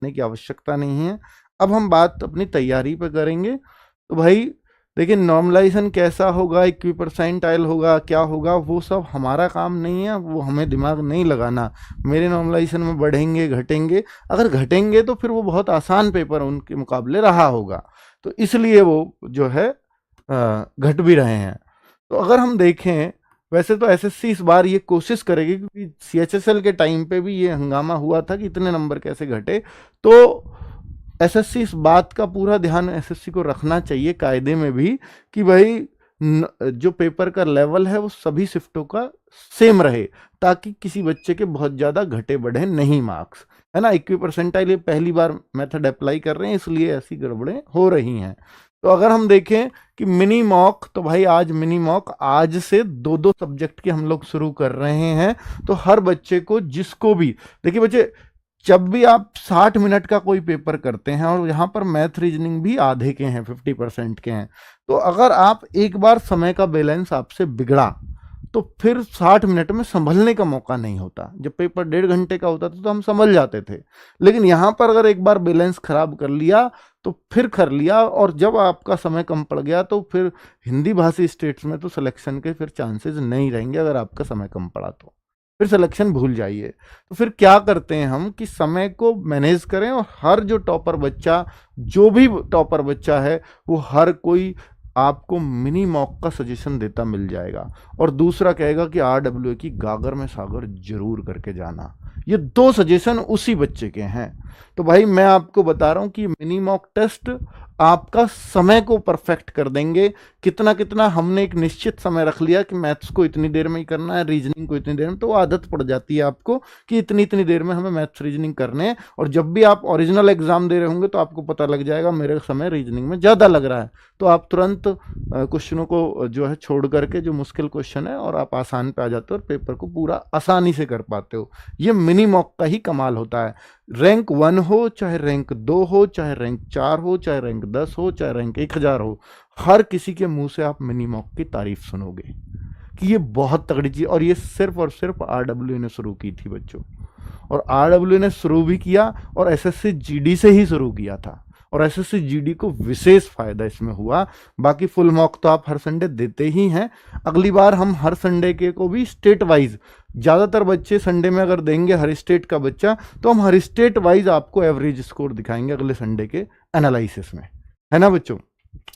घबराने की आवश्यकता नहीं है। अब हम बात अपनी तैयारी पे करेंगे। तो भाई देखिए, नॉर्मलाइजेशन कैसा होगा, इक्वी परसेंटाइल होगा, क्या होगा, वो सब हमारा काम नहीं है, वो हमें दिमाग नहीं लगाना। मेरे नॉर्मलाइजेशन में बढ़ेंगे घटेंगे, अगर घटेंगे तो फिर वो बहुत आसान पेपर उनके मुकाबले रहा होगा, तो इसलिए वो जो है घट भी रहे हैं। तो अगर हम देखें, वैसे तो एसएससी इस बार ये कोशिश करेगी, क्योंकि सीएचएसएल के टाइम पे भी ये हंगामा हुआ था कि इतने नंबर कैसे घटे, तो एसएससी इस बात का पूरा ध्यान एसएससी को रखना चाहिए कायदे में भी कि भाई जो पेपर का लेवल है वो सभी शिफ्टों का सेम रहे, ताकि किसी बच्चे के बहुत ज़्यादा घटे बढ़े नहीं मार्क्स, है ना। इक्वी परसेंटाइल ये पहली बार मेथड अप्लाई कर रहे हैं, इसलिए ऐसी गड़बड़ें हो रही हैं। तो अगर हम देखें कि मिनी मॉक, तो भाई आज मिनी मॉक आज से 2-2 सब्जेक्ट के हम लोग शुरू कर रहे हैं। तो हर बच्चे को, जिसको भी, देखिए बच्चे, जब भी आप 60 मिनट का कोई पेपर करते हैं और यहाँ पर मैथ रीजनिंग भी आधे के हैं, 50% के हैं, तो अगर आप एक बार समय का बैलेंस आपसे बिगड़ा तो फिर 60 मिनट में संभलने का मौका नहीं होता। जब पेपर 1.5 घंटे का होता था तो हम संभल जाते थे, लेकिन यहाँ पर अगर एक बार बैलेंस खराब कर लिया तो फिर कर लिया, और जब आपका समय कम पड़ गया तो फिर हिंदी भाषी स्टेट्स में तो सिलेक्शन के फिर चांसेस नहीं रहेंगे। अगर आपका समय कम पड़ा तो फिर सिलेक्शन भूल जाइए। तो फिर क्या करते हैं हम कि समय को मैनेज करें, और हर जो टॉपर बच्चा, जो भी टॉपर बच्चा है, वो हर कोई आपको मिनी मॉक का सजेशन देता मिल जाएगा। और दूसरा कहेगा कि RWA की गागर में सागर जरूर करके जाना। ये 2 सजेशन उसी बच्चे के हैं। तो भाई मैं आपको बता रहा हूं कि मिनी मॉक टेस्ट आपका समय को परफेक्ट कर देंगे। कितना कितना हमने एक निश्चित समय रख लिया कि मैथ्स को इतनी देर में ही करना है, रीजनिंग को इतनी देर में, तो वो आदत पड़ जाती है आपको कि इतनी इतनी देर में हमें मैथ्स रीजनिंग करने हैं। और जब भी आप ओरिजिनल एग्जाम दे रहे होंगे तो आपको पता लग जाएगा मेरे समय रीजनिंग में ज़्यादा लग रहा है, तो आप तुरंत क्वेश्चनों को जो है छोड़ करके जो मुश्किल क्वेश्चन है और आप आसान पे आ जाते हो और पेपर को पूरा आसानी से कर पाते हो। ये मिनी मॉक का ही कमाल होता है। रैंक 1 हो, चाहे रैंक 2 हो, चाहे रैंक 4 हो, चाहे रैंक 10 हो, चाहे रैंक 1000 हो, हर किसी के मुंह से आप मिनी मॉक की तारीफ सुनोगे कि ये बहुत तगड़ी चीज। और ये सिर्फ और सिर्फ RWA ने शुरू की थी बच्चों, और RWA ने शुरू भी किया और एसएससी जीडी से ही शुरू किया था, और एसएससी जीडी को विशेष फायदा इसमें हुआ। बाकी फुल मॉक तो आप हर संडे देते ही हैं। अगली बार हम हर संडे के को भी स्टेट वाइज, ज़्यादातर बच्चे संडे में अगर देंगे हर स्टेट का बच्चा, तो हम हर स्टेट वाइज आपको एवरेज स्कोर दिखाएंगे अगले संडे के एनालिसिस में, है ना बच्चों।